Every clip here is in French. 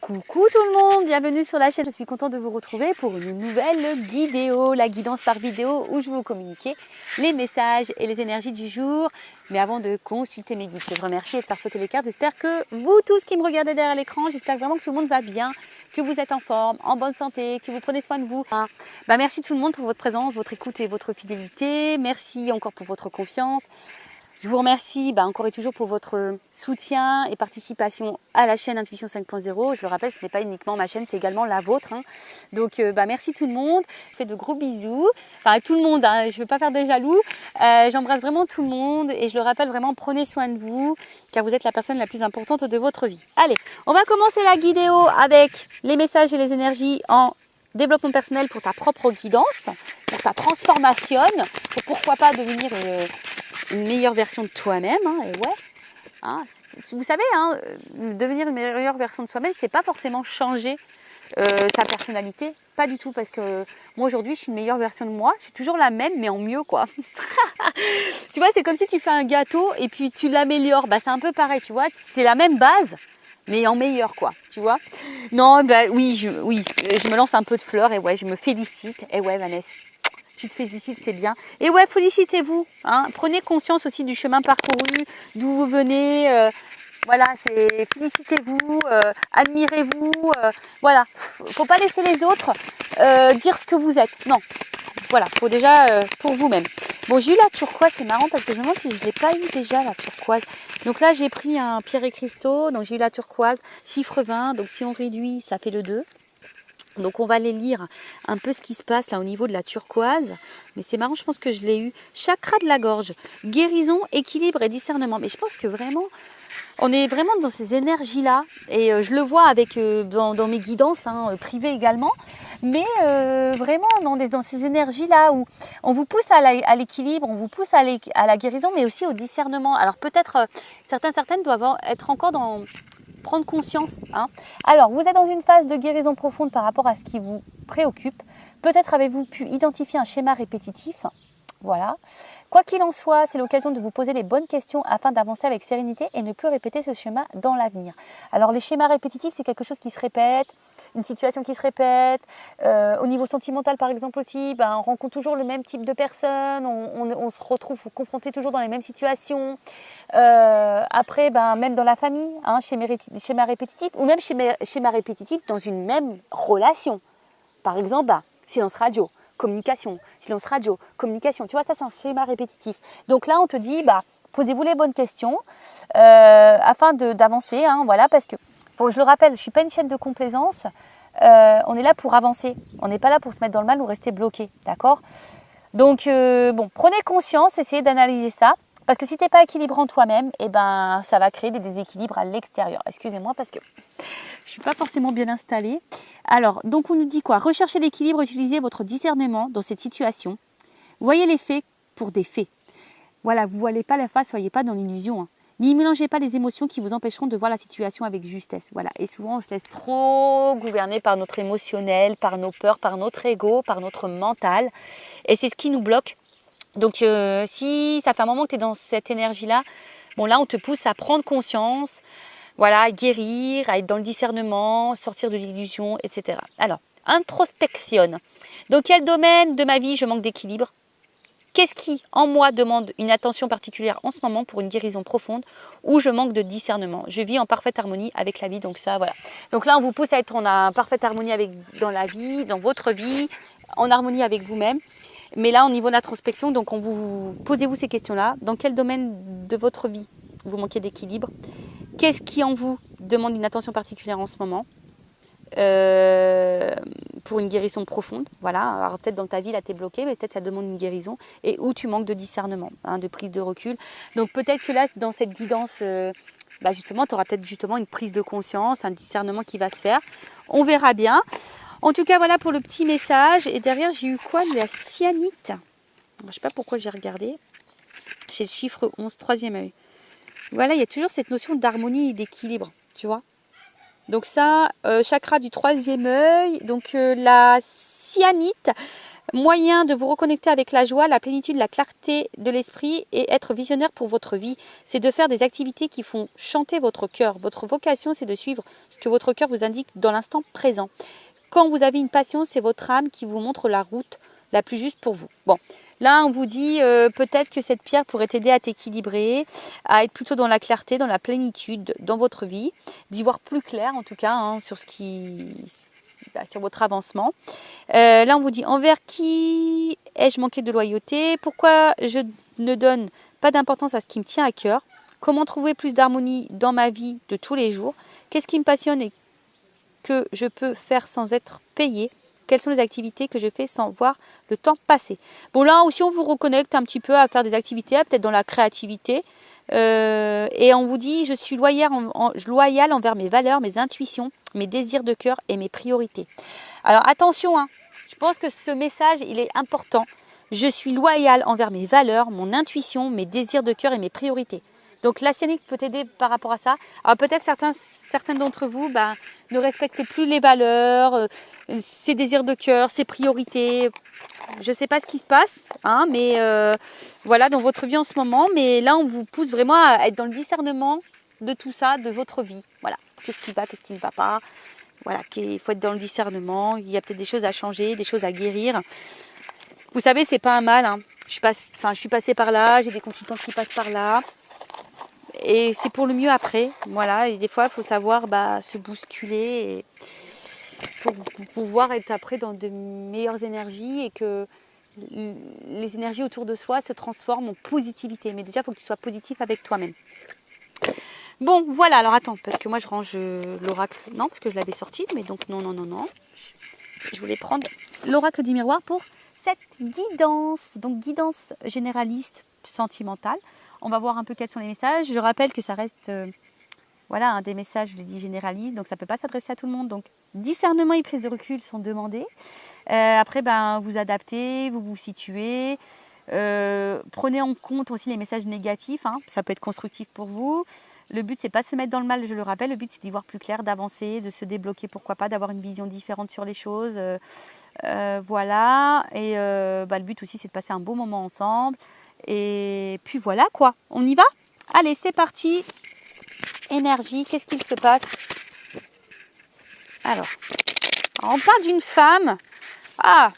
Coucou tout le monde, bienvenue sur la chaîne. Je suis contente de vous retrouver pour une nouvelle vidéo, la guidance par vidéo où je vais vous communiquer les messages et les énergies du jour. Mais avant de consulter mes guides, je vous remercie et de faire sauter les cartes. J'espère que vous tous qui me regardez derrière l'écran, j'espère vraiment que tout le monde va bien, que vous êtes en forme, en bonne santé, que vous prenez soin de vous. Merci tout le monde pour votre présence, votre écoute et votre fidélité. Merci encore pour votre confiance. Je vous remercie encore et toujours pour votre soutien et participation à la chaîne Intuition 5.0. Je le rappelle, ce n'est pas uniquement ma chaîne, c'est également la vôtre. Donc merci tout le monde. Je fais de gros bisous. Enfin tout le monde, je ne veux pas faire des jaloux. J'embrasse vraiment tout le monde et je le rappelle vraiment, prenez soin de vous car vous êtes la personne la plus importante de votre vie. Allez, on va commencer la vidéo avec les messages et les énergies en développement personnel pour ta propre guidance, pour ta transformation, pour pourquoi pas devenir une meilleure version de toi-même, et ouais. Vous savez, devenir une meilleure version de soi-même, c'est pas forcément changer sa personnalité, pas du tout, parce que moi aujourd'hui, je suis une meilleure version de moi. Je suis toujours la même, mais en mieux, quoi. Tu vois, c'est comme si tu fais un gâteau et puis tu l'améliores. C'est un peu pareil, tu vois. C'est la même base, mais en meilleur, quoi. Tu vois. Non, oui, je me lance un peu de fleurs et ouais, je me félicite. Et ouais, Vanessa. Tu te félicites, c'est bien. Et ouais, félicitez-vous. Prenez conscience aussi du chemin parcouru, d'où vous venez. Voilà, c'est félicitez-vous, admirez-vous. Voilà, faut pas laisser les autres dire ce que vous êtes. Non, voilà, faut déjà pour vous-même. Bon, j'ai eu la turquoise, c'est marrant parce que je me demande si je ne l'ai pas eu déjà la turquoise. Donc là, j'ai pris un pierre et cristaux, donc j'ai eu la turquoise, chiffre 20. Donc si on réduit, ça fait le 2. Donc on va aller lire un peu ce qui se passe là au niveau de la turquoise. Mais c'est marrant, je pense que je l'ai eu. Chakra de la gorge, guérison, équilibre et discernement. Mais je pense que vraiment, on est vraiment dans ces énergies-là. Et je le vois avec dans mes guidances privées également. Mais vraiment, on est dans ces énergies-là où on vous pousse à l'équilibre, on vous pousse à la guérison, mais aussi au discernement. Alors peut-être, certaines doivent être encore dans... prendre conscience. Alors, vous êtes dans une phase de guérison profonde par rapport à ce qui vous préoccupe. Peut-être avez-vous pu identifier un schéma répétitif. Voilà. Quoi qu'il en soit, c'est l'occasion de vous poser les bonnes questions afin d'avancer avec sérénité et ne plus répéter ce schéma dans l'avenir. Alors, les schémas répétitifs, c'est quelque chose qui se répète, une situation qui se répète. Au niveau sentimental, par exemple aussi, on rencontre toujours le même type de personnes, on se retrouve confronté toujours dans les mêmes situations. Après, même dans la famille, schéma répétitif, ou même schéma répétitif dans une même relation. Par exemple, silence radio, communication, silence radio, communication. Tu vois, ça c'est un schéma répétitif. Donc là, on te dit, posez-vous les bonnes questions afin d'avancer. Voilà, parce que, je le rappelle, je ne suis pas une chaîne de complaisance. On est là pour avancer. On n'est pas là pour se mettre dans le mal ou rester bloqué. D'accord ? Donc, prenez conscience, essayez d'analyser ça. Parce que si tu n'es pas équilibré en toi-même, ça va créer des déséquilibres à l'extérieur. Excusez-moi parce que je ne suis pas forcément bien installée. Alors, donc on nous dit quoi ? Recherchez l'équilibre, utilisez votre discernement dans cette situation. Voyez les faits pour des faits. Voilà, vous ne voilez pas la face, soyez pas dans l'illusion. N'y mélangez pas les émotions qui vous empêcheront de voir la situation avec justesse. Voilà. Et souvent, on se laisse trop gouverner par notre émotionnel, par nos peurs, par notre ego, par notre mental. Et c'est ce qui nous bloque. Donc, si ça fait un moment que tu es dans cette énergie-là, là, on te pousse à prendre conscience, voilà, à guérir, à être dans le discernement, sortir de l'illusion, etc. Alors, introspectionne. Dans quel domaine de ma vie je manque d'équilibre ? Qu'est-ce qui, en moi, demande une attention particulière en ce moment pour une guérison profonde ou je manque de discernement ? Je vis en parfaite harmonie avec la vie, donc ça, voilà. Donc là, on vous pousse à être en parfaite harmonie dans la vie, dans votre vie, en harmonie avec vous-même. Mais là, au niveau de l'introspection, donc posez-vous ces questions-là. Dans quel domaine de votre vie vous manquez d'équilibre ? Qu'est-ce qui en vous demande une attention particulière en ce moment pour une guérison profonde ? Voilà. Alors peut-être dans ta vie, là, tu es bloqué, mais peut-être ça demande une guérison. Et où tu manques de discernement, de prise de recul. Donc peut-être que là, dans cette guidance, justement, tu auras peut-être justement une prise de conscience, un discernement qui va se faire. On verra bien. En tout cas, voilà pour le petit message. Et derrière, j'ai eu quoi ? De la cyanite. Je ne sais pas pourquoi j'ai regardé. C'est le chiffre 11, troisième œil. Voilà, il y a toujours cette notion d'harmonie et d'équilibre, tu vois. Donc ça, chakra du troisième œil. Donc la cyanite, Moyen de vous reconnecter avec la joie, la plénitude, la clarté de l'esprit et être visionnaire pour votre vie. C'est de faire des activités qui font chanter votre cœur. Votre vocation, c'est de suivre ce que votre cœur vous indique dans l'instant présent. Quand vous avez une passion, c'est votre âme qui vous montre la route la plus juste pour vous. Bon, là, on vous dit peut-être que cette pierre pourrait t'aider à t'équilibrer, à être plutôt dans la clarté, dans la plénitude dans votre vie, d'y voir plus clair en tout cas hein, sur sur votre avancement. Là, on vous dit envers qui ai-je manqué de loyauté? Pourquoi je ne donne pas d'importance à ce qui me tient à cœur? Comment trouver plus d'harmonie dans ma vie de tous les jours? Qu'est-ce qui me passionne et que je peux faire sans être payé? Quelles sont les activités que je fais sans voir le temps passer? Bon, là aussi, on vous reconnecte un petit peu à faire des activités, peut-être dans la créativité. Et on vous dit, je suis loyal envers mes valeurs, mes intuitions, mes désirs de cœur et mes priorités. Alors attention, hein, je pense que ce message, il est important. Je suis loyal envers mes valeurs, mon intuition, mes désirs de cœur et mes priorités. Donc la scénique peut t'aider par rapport à ça. Alors peut-être certains d'entre vous ne respectez plus les valeurs, ses désirs de cœur, ses priorités. Je ne sais pas ce qui se passe, hein, mais voilà, dans votre vie en ce moment. Mais là, on vous pousse vraiment à être dans le discernement de tout ça, de votre vie. Voilà, qu'est-ce qui va, qu'est-ce qui ne va pas. Voilà, il faut être dans le discernement. Il y a peut-être des choses à changer, des choses à guérir. Vous savez, c'est pas un mal. Hein. Je suis passée par là, j'ai des consultants qui passent par là. Et c'est pour le mieux après. Voilà, et des fois, il faut savoir se bousculer pour pouvoir être après dans de meilleures énergies et que les énergies autour de soi se transforment en positivité. Mais déjà, il faut que tu sois positif avec toi-même. Bon, voilà. Alors, attends, parce que moi, je range l'oracle. Non, parce que je l'avais sorti. Mais donc, non. Je voulais prendre l'oracle du miroir pour cette guidance. Donc, guidance généraliste sentimentale. On va voir un peu quels sont les messages. Je rappelle que ça reste des messages, je l'ai dit, généralistes. Donc, ça ne peut pas s'adresser à tout le monde. Donc, discernement et prise de recul sont demandés. Après, vous adaptez, vous vous situez. Prenez en compte aussi les messages négatifs. Hein. Ça peut être constructif pour vous. Le but, c'est pas de se mettre dans le mal, je le rappelle. Le but, c'est d'y voir plus clair, d'avancer, de se débloquer, pourquoi pas, d'avoir une vision différente sur les choses. Voilà. Et le but aussi, c'est de passer un beau moment ensemble. Et puis voilà quoi, on y va? Allez, c'est parti. Énergie, qu'est-ce qu'il se passe? Alors, on parle d'une femme. Alors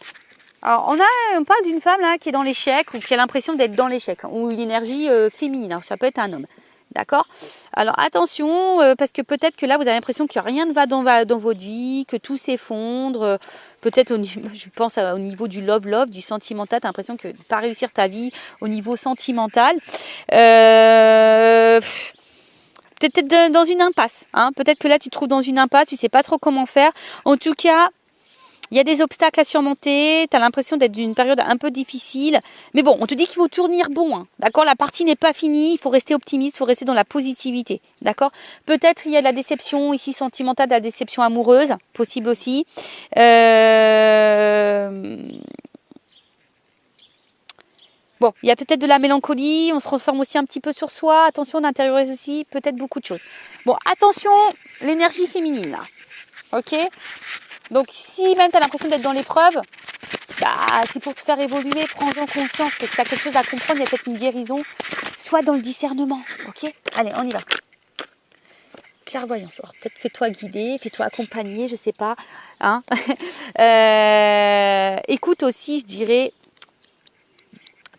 on parle d'une femme là qui est dans l'échec ou qui a l'impression d'être dans l'échec ou une énergie féminine. Alors, ça peut être un homme. D'accord? Alors attention, parce que peut-être que là vous avez l'impression que rien ne va dans votre vie, que tout s'effondre. Peut-être je pense au niveau du love, du sentimental, tu as l'impression que de ne pas réussir ta vie au niveau sentimental. Peut-être dans une impasse. Hein. Peut-être que là tu te trouves dans une impasse, tu ne sais pas trop comment faire. En tout cas, il y a des obstacles à surmonter, tu as l'impression d'être d'une période un peu difficile. Mais bon, on te dit qu'il faut tourner bon. Hein, d'accord? La partie n'est pas finie, il faut rester optimiste, il faut rester dans la positivité. D'accord? Peut-être il y a de la déception ici sentimentale, de la déception amoureuse, possible aussi. Bon, il y a peut-être de la mélancolie, on se renferme aussi un petit peu sur soi. Attention, on intériorise aussi peut-être beaucoup de choses. Bon, attention, l'énergie féminine là. Ok? Donc, si même tu as l'impression d'être dans l'épreuve, c'est pour te faire évoluer, prends-en conscience que tu as quelque chose à comprendre, il y a peut-être une guérison. Sois dans le discernement, ok? Allez, on y va. Clairvoyance, alors, peut-être fais-toi guider, fais-toi accompagner, je sais pas. Hein. Écoute aussi, je dirais,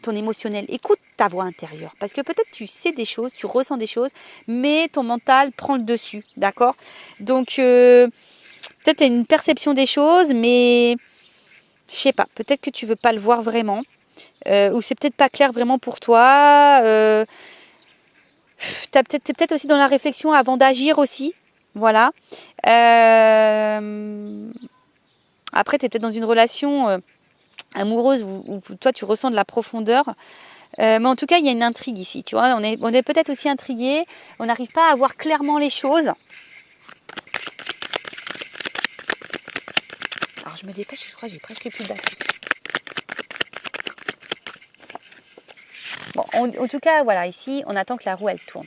ton émotionnel. Écoute ta voix intérieure. Parce que peut-être tu sais des choses, tu ressens des choses, mais ton mental prend le dessus, d'accord? Donc, peut-être tu as une perception des choses, mais je sais pas, peut-être que tu veux pas le voir vraiment, ou c'est peut-être pas clair vraiment pour toi. T'es peut-être aussi dans la réflexion avant d'agir aussi, voilà. Après, tu es peut-être dans une relation amoureuse où toi tu ressens de la profondeur. Mais en tout cas, il y a une intrigue ici, tu vois. On est peut-être aussi intrigué, on n'arrive pas à voir clairement les choses. Alors je me dépêche, je crois que j'ai presque plus de batterie. Bon, en tout cas, voilà, ici, on attend que la roue, elle tourne.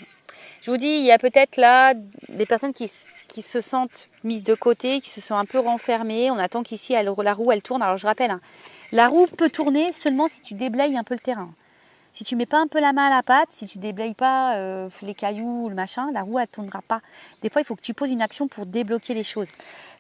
Je vous dis, il y a peut-être là des personnes qui se sentent mises de côté, qui se sont un peu renfermées. On attend qu'ici, la roue, elle tourne. Alors je rappelle, hein, La roue peut tourner seulement si tu déblayes un peu le terrain. Si tu mets pas un peu la main à la pâte, si tu déblayes pas les cailloux ou le machin, la roue elle tournera pas. Des fois il faut que tu poses une action pour débloquer les choses.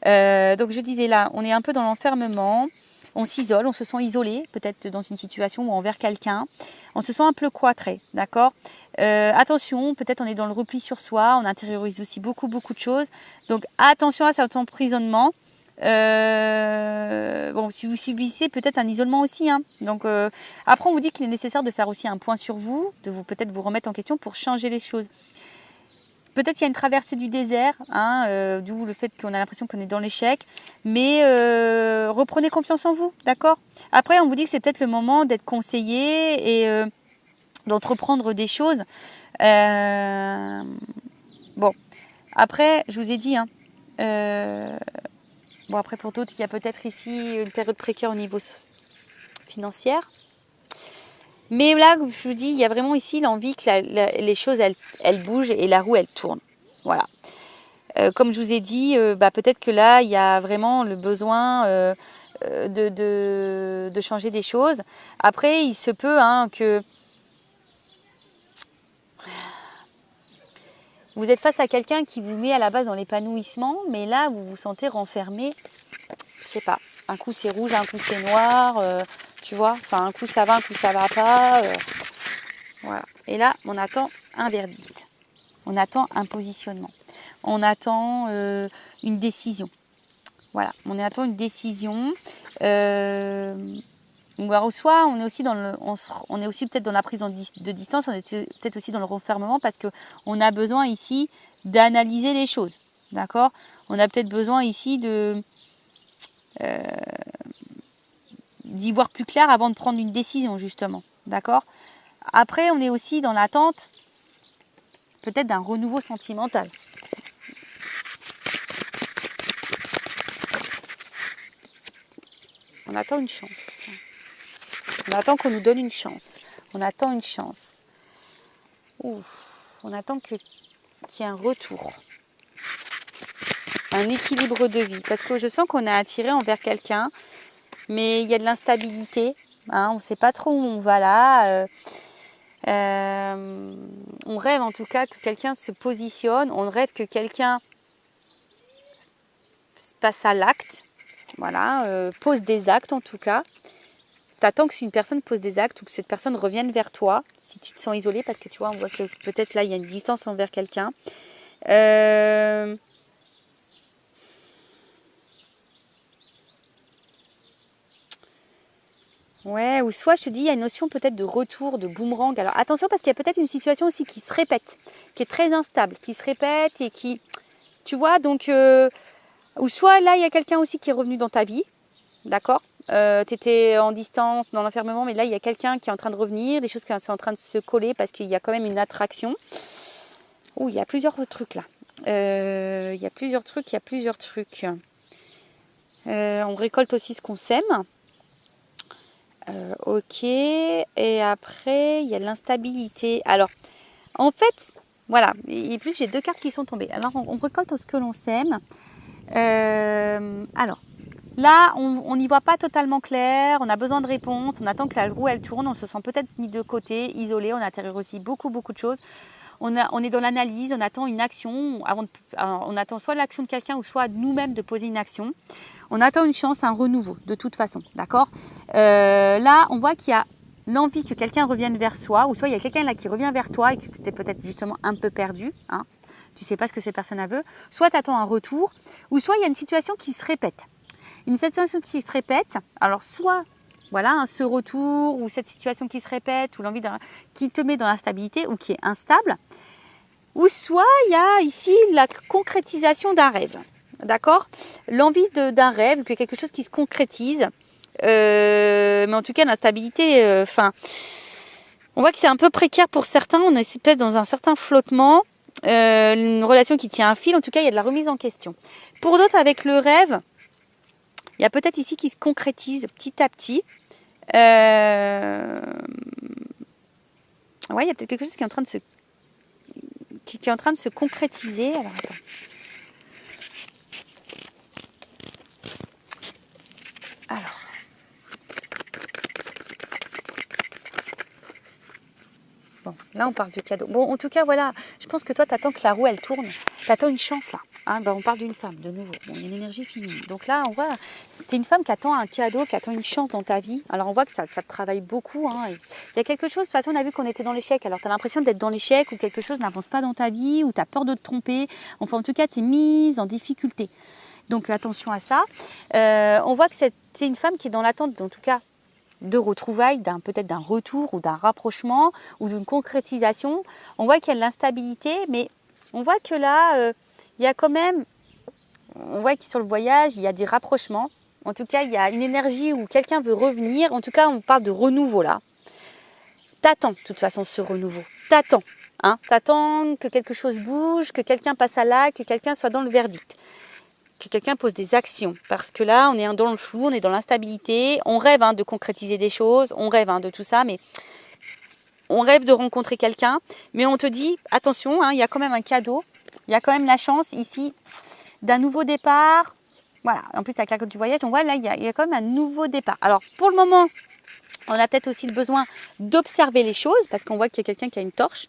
Donc je disais là, on est un peu dans l'enfermement, on s'isole, on se sent isolé, peut-être dans une situation ou envers quelqu'un, on se sent un peu cloîtré, d'accord. Attention, peut-être on est dans le repli sur soi, on intériorise aussi beaucoup de choses. Donc attention à cet emprisonnement. Bon, si vous subissez peut-être un isolement aussi, hein. Donc après on vous dit qu'il est nécessaire de faire aussi un point sur vous, de vous peut-être vous remettre en question pour changer les choses. Peut-être qu'il y a une traversée du désert, hein, d'où le fait qu'on a l'impression qu'on est dans l'échec, mais reprenez confiance en vous, d'accord. Après on vous dit que c'est peut-être le moment d'être conseillé et d'entreprendre des choses. Bon, après je vous ai dit, hein, bon, après, pour d'autres, il y a peut-être ici une période précaire au niveau financier. Mais là, je vous dis, il y a vraiment ici l'envie que les choses, elles bougent et la roue, elle tourne. Voilà. Comme je vous ai dit, peut-être que là, il y a vraiment le besoin de changer des choses. Après, il se peut que vous êtes face à quelqu'un qui vous met à la base dans l'épanouissement, mais là, vous vous sentez renfermé. Je sais pas, un coup c'est rouge, un coup c'est noir, tu vois, enfin un coup ça va pas, voilà. Et là, on attend un verdict, on attend un positionnement, on attend une décision, voilà, on attend une décision. Ou alors soit on est aussi on est aussi peut-être dans la prise de distance, on est peut-être aussi dans le renfermement parce que on a besoin ici d'analyser les choses, d'accord. On a peut-être besoin ici d'y voir plus clair avant de prendre une décision, justement, d'accord. Après, on est aussi dans l'attente peut-être d'un renouveau sentimental. On attend une chance. On attend qu'on nous donne une chance. On attend une chance. Ouf, on attend qu'il y ait un retour. Un équilibre de vie. Parce que je sens qu'on est attiré envers quelqu'un, mais il y a de l'instabilité. Hein, on ne sait pas trop où on va là. On rêve en tout cas que quelqu'un se positionne. On rêve que quelqu'un passe à l'acte. Voilà, pose des actes en tout cas. T'attends que si une personne pose des actes ou que cette personne revienne vers toi, si tu te sens isolé, parce que tu vois, on voit que peut-être là, il y a une distance envers quelqu'un. Ouais, ou soit je te dis, il y a une notion peut-être de retour, de boomerang. Alors attention, parce qu'il y a peut-être une situation aussi qui se répète, qui est très instable, qui se répète et qui, tu vois, donc, ou soit là, il y a quelqu'un aussi qui est revenu dans ta vie, d'accord. Tu étais en distance, dans l'enfermement, mais là, il y a quelqu'un qui est en train de revenir, des choses qui sont en train de se coller parce qu'il y a quand même une attraction. Oh, il y a plusieurs trucs là. Il y a plusieurs trucs. On récolte aussi ce qu'on sème. Ok. Et après, il y a l'instabilité. Alors, en fait, voilà. Et plus, j'ai deux cartes qui sont tombées. Alors, on récolte ce que l'on sème. Alors, là, on n'y voit pas totalement clair. On a besoin de réponses. On attend que la roue, elle tourne. On se sent peut-être mis de côté, isolé. On intérieur aussi beaucoup de choses. On est dans l'analyse, on attend une action, on attend soit l'action de quelqu'un ou soit nous-mêmes de poser une action. On attend une chance, un renouveau, de toute façon, d'accord. Là, on voit qu'il y a l'envie que quelqu'un revienne vers soi, ou soit il y a quelqu'un là qui revient vers toi et que tu es peut-être justement un peu perdu, hein. Tu ne sais pas ce que cette personne veut. Soit tu attends un retour, ou soit il y a une situation qui se répète. Une situation qui se répète, alors soit... Voilà, ce retour ou cette situation qui se répète ou l'envie qui te met dans l'instabilité ou qui est instable. Ou soit il y a ici la concrétisation d'un rêve. D'accord. L'envie d'un rêve, que quelque chose qui se concrétise. Mais en tout cas, l'instabilité, on voit que c'est un peu précaire pour certains. On est peut-être dans un certain flottement. Une relation qui tient un fil. En tout cas, il y a de la remise en question. Pour d'autres, avec le rêve, il y a peut-être ici qui se concrétise petit à petit. Ouais, il y a peut-être quelque chose qui est en train de se concrétiser. Alors attends. Alors, Bon, là, on parle de cadeau. Bon, en tout cas, voilà, je pense que toi, tu attends que la roue, elle tourne. Tu attends une chance, là. Hein, ben, on parle d'une femme, de nouveau. Bon, il y a une énergie féminine. Donc là, on voit, tu es une femme qui attend un cadeau, qui attend une chance dans ta vie. Alors, on voit que ça te travaille beaucoup. Hein. Il y a quelque chose, de toute façon, on a vu qu'on était dans l'échec. Alors, tu as l'impression d'être dans l'échec ou quelque chose n'avance pas dans ta vie ou tu as peur de te tromper. Enfin, en tout cas, tu es mise en difficulté. Donc, attention à ça. On voit que c'est une femme qui est dans l'attente, en tout cas, de retrouvailles, peut-être d'un retour ou d'un rapprochement ou d'une concrétisation. On voit qu'il y a de l'instabilité, mais on voit que là, il y a quand même, on voit que sur le voyage, il y a des rapprochements. En tout cas, il y a une énergie où quelqu'un veut revenir. En tout cas, on parle de renouveau là. T'attends de toute façon ce renouveau. T'attends. Hein, t'attends que quelque chose bouge, que quelqu'un passe à l'acte, que quelqu'un soit dans le verdict. Que quelqu'un pose des actions. Parce que là, on est dans le flou, on est dans l'instabilité. On rêve de concrétiser des choses, on rêve de tout ça, mais on rêve de rencontrer quelqu'un. Mais on te dit, attention, il y a quand même un cadeau. Il y a quand même la chance ici d'un nouveau départ. Voilà, en plus avec la carte du voyage, on voit là, il y a quand même un nouveau départ. Alors, pour le moment, on a peut-être aussi le besoin d'observer les choses, parce qu'on voit qu'il y a quelqu'un qui a une torche.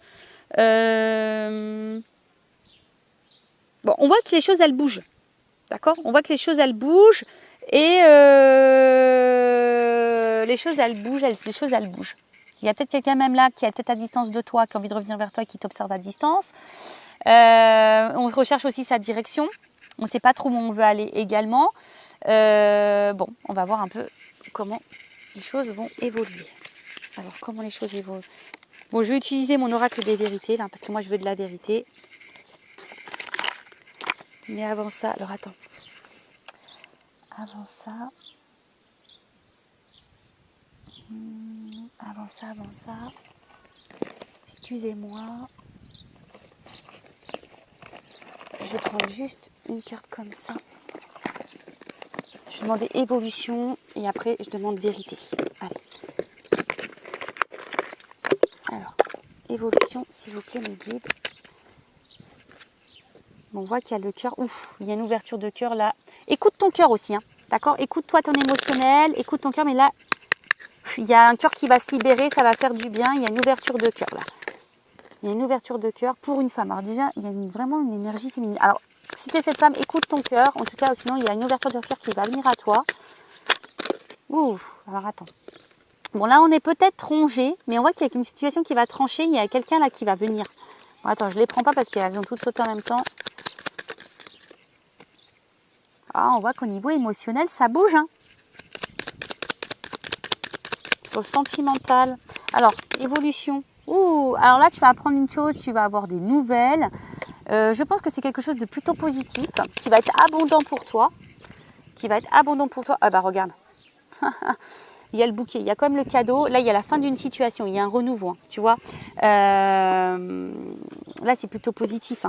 Bon, on voit que les choses, elles bougent. D'accord ? On voit que les choses, elles bougent et les choses, elles bougent. Il y a peut-être quelqu'un même là qui est peut-être à distance de toi, qui a envie de revenir vers toi, qui t'observe à distance. On recherche aussi sa direction. On ne sait pas trop où on veut aller également. Bon, on va voir un peu comment les choses vont évoluer. Alors, comment les choses évoluent ? Bon, je vais utiliser mon oracle des vérités, là, parce que moi, je veux de la vérité. Mais avant ça, alors attends. Avant ça. Excusez-moi. Je vais prendre juste une carte comme ça. Je vais demander évolution et après, je demande vérité. Allez. Alors, évolution, s'il vous plaît, mes guides. On voit qu'il y a le cœur. Ouf, il y a une ouverture de cœur là. Écoute ton cœur aussi, d'accord ? Écoute-toi ton émotionnel, écoute ton cœur, mais là, il y a un cœur qui va se libérer, ça va faire du bien. Il y a une ouverture de cœur là. Il y a une ouverture de cœur pour une femme. Alors déjà, il y a vraiment une énergie féminine. Alors, si tu es cette femme, écoute ton cœur. En tout cas, sinon, il y a une ouverture de cœur qui va venir à toi. Ouf, alors attends. Bon, là, on est peut-être rongé, mais on voit qu'il y a une situation qui va trancher. Il y a quelqu'un là qui va venir. Bon, attends, je ne les prends pas parce qu'elles ont toutes sauté en même temps. Ah, on voit qu'au niveau émotionnel, ça bouge. Sur le sentimental. Alors, évolution. Ouh, alors là, tu vas apprendre une chose, tu vas avoir des nouvelles. Je pense que c'est quelque chose de plutôt positif, qui va être abondant pour toi. Ah bah regarde. Il y a le bouquet, il y a quand même le cadeau. Là, il y a la fin d'une situation, il y a un renouveau, tu vois. Là, c'est plutôt positif.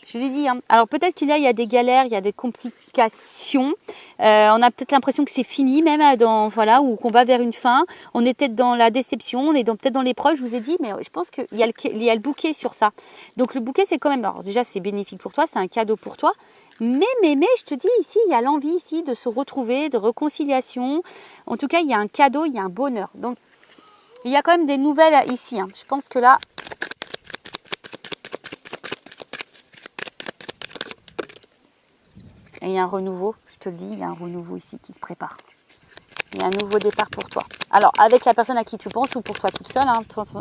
Je l'ai dit. Alors peut-être qu'il y a des galères, il y a des complications. On a peut-être l'impression que c'est fini, même ou qu'on va vers une fin. On est peut-être dans la déception, on est peut-être dans l'épreuve. Je vous ai dit, mais je pense qu'il y a le bouquet sur ça. Donc le bouquet, c'est quand même. Alors déjà, c'est bénéfique pour toi, c'est un cadeau pour toi. Mais, je te dis, ici, il y a l'envie ici de se retrouver, de réconciliation. En tout cas, il y a un cadeau, il y a un bonheur. Donc, il y a quand même des nouvelles ici. Je pense que là... Et il y a un renouveau, je te le dis, il y a un renouveau ici qui se prépare. Il y a un nouveau départ pour toi. Alors, avec la personne à qui tu penses ou pour toi toute seule,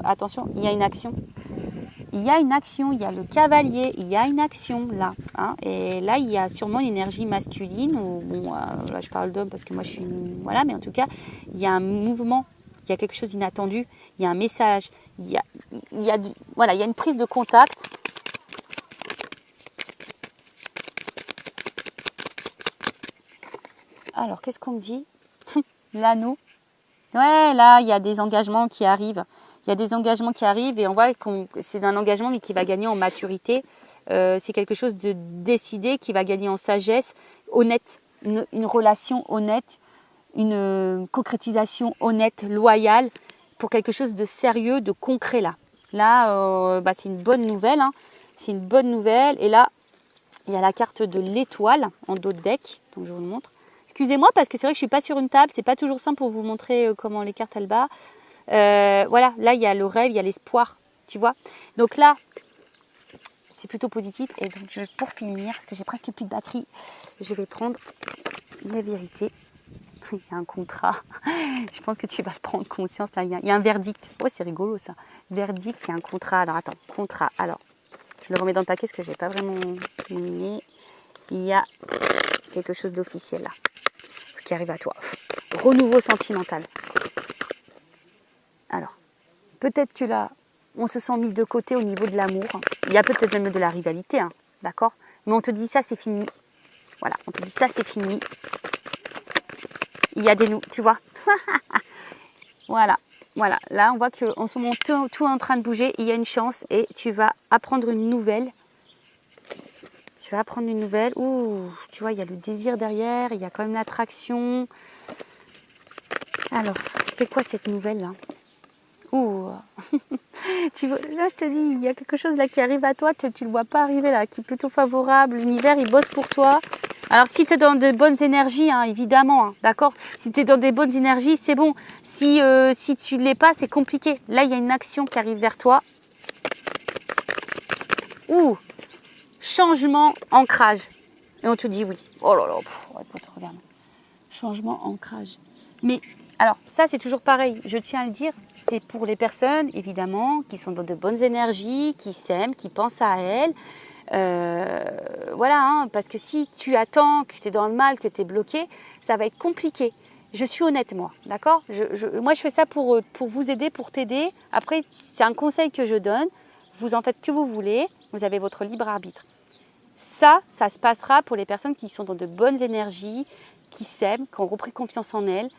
attention, il y a une action. Il y a une action, il y a le cavalier, il y a une action là. Et là, il y a sûrement une énergie masculine. Là, je parle d'homme parce que moi, je suis... Voilà, mais en tout cas, il y a un mouvement, il y a quelque chose d'inattendu, il y a un message, il y a une prise de contact. Alors, qu'est-ce qu'on me dit ? L'anneau. Ouais, là, il y a des engagements qui arrivent. Il y a des engagements qui arrivent et on voit que c'est un engagement mais qui va gagner en maturité. C'est quelque chose de décidé qui va gagner en sagesse, honnête, une relation honnête, une concrétisation honnête, loyale pour quelque chose de sérieux, de concret là. Là, c'est une bonne nouvelle. C'est une bonne nouvelle. Et là, il y a la carte de l'étoile en dos de deck. Donc je vous le montre. Excusez-moi parce que c'est vrai que je ne suis pas sur une table. C'est pas toujours simple pour vous montrer comment les cartes elles battent. Voilà, là il y a le rêve, il y a l'espoir. tu vois. Donc là, c'est plutôt positif. Et donc, pour finir, parce que j'ai presque plus de batterie, je vais prendre la vérité. Il y a un contrat. Je pense que tu vas prendre conscience. Là, il y a un verdict. Oh, c'est rigolo ça. Verdict, il y a un contrat. Alors, attends, contrat. Alors, je le remets dans le paquet parce que je n'ai pas vraiment terminé. Il y a quelque chose d'officiel là qui arrive à toi. Renouveau sentimental. Alors, peut-être que là, on se sent mis de côté au niveau de l'amour. Il y a peut-être même de la rivalité, hein, d'accord? Mais on te dit ça, c'est fini. Voilà, on te dit ça, c'est fini. Il y a des nous, tu vois. Voilà, voilà. Là, on voit qu'en ce moment, tout est en train de bouger. Il y a une chance et tu vas apprendre une nouvelle. Tu vas apprendre une nouvelle. Ouh, tu vois, il y a le désir derrière. Il y a quand même l'attraction. Alors, c'est quoi cette nouvelle-là? Ouh. Tu vois, là, je te dis, il y a quelque chose là qui arrive à toi. Tu ne le vois pas arriver là, qui est plutôt favorable. L'univers, il bosse pour toi. Alors, si tu es dans de bonnes énergies, hein, évidemment, hein, d'accord? Si tu es dans des bonnes énergies, c'est bon. Si tu ne l'es pas, c'est compliqué. Là, il y a une action qui arrive vers toi. Ouh, changement, ancrage. Et on te dit oui. Oh là là, regarde. Changement, ancrage. Mais, alors, ça, c'est toujours pareil. Je tiens à le dire, c'est pour les personnes, évidemment, qui sont dans de bonnes énergies, qui s'aiment, qui pensent à elles. Voilà, hein, parce que si tu attends, que tu es dans le mal, que tu es bloqué, ça va être compliqué. Je suis honnête, moi, d'accord? Moi, je fais ça pour vous aider, pour t'aider. Après, c'est un conseil que je donne. Vous en faites ce que vous voulez. Vous avez votre libre arbitre. Ça se passera pour les personnes qui sont dans de bonnes énergies, qui s'aiment, qui ont repris confiance en elles,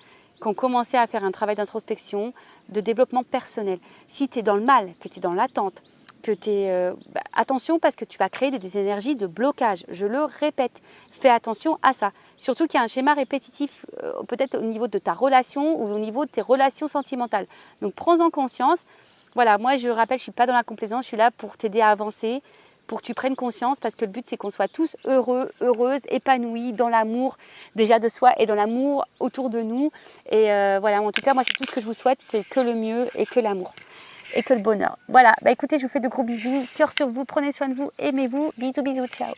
qui ont commencé à faire un travail d'introspection, de développement personnel. Si tu es dans le mal, que tu es dans l'attente, que tu es... attention parce que tu vas créer des énergies de blocage. Je le répète, fais attention à ça. Surtout qu'il y a un schéma répétitif peut-être au niveau de ta relation ou au niveau de tes relations sentimentales. Donc prends-en conscience. Voilà, moi je rappelle, je ne suis pas dans la complaisance, je suis là pour t'aider à avancer, pour que tu prennes conscience parce que le but c'est qu'on soit tous heureux, heureuses, épanouis dans l'amour déjà de soi et dans l'amour autour de nous. Et voilà, en tout cas moi c'est tout ce que je vous souhaite, c'est que le mieux et que l'amour. Et que le bonheur. Voilà, bah écoutez, je vous fais de gros bisous, cœur sur vous, prenez soin de vous, aimez-vous, bisous bisous, ciao.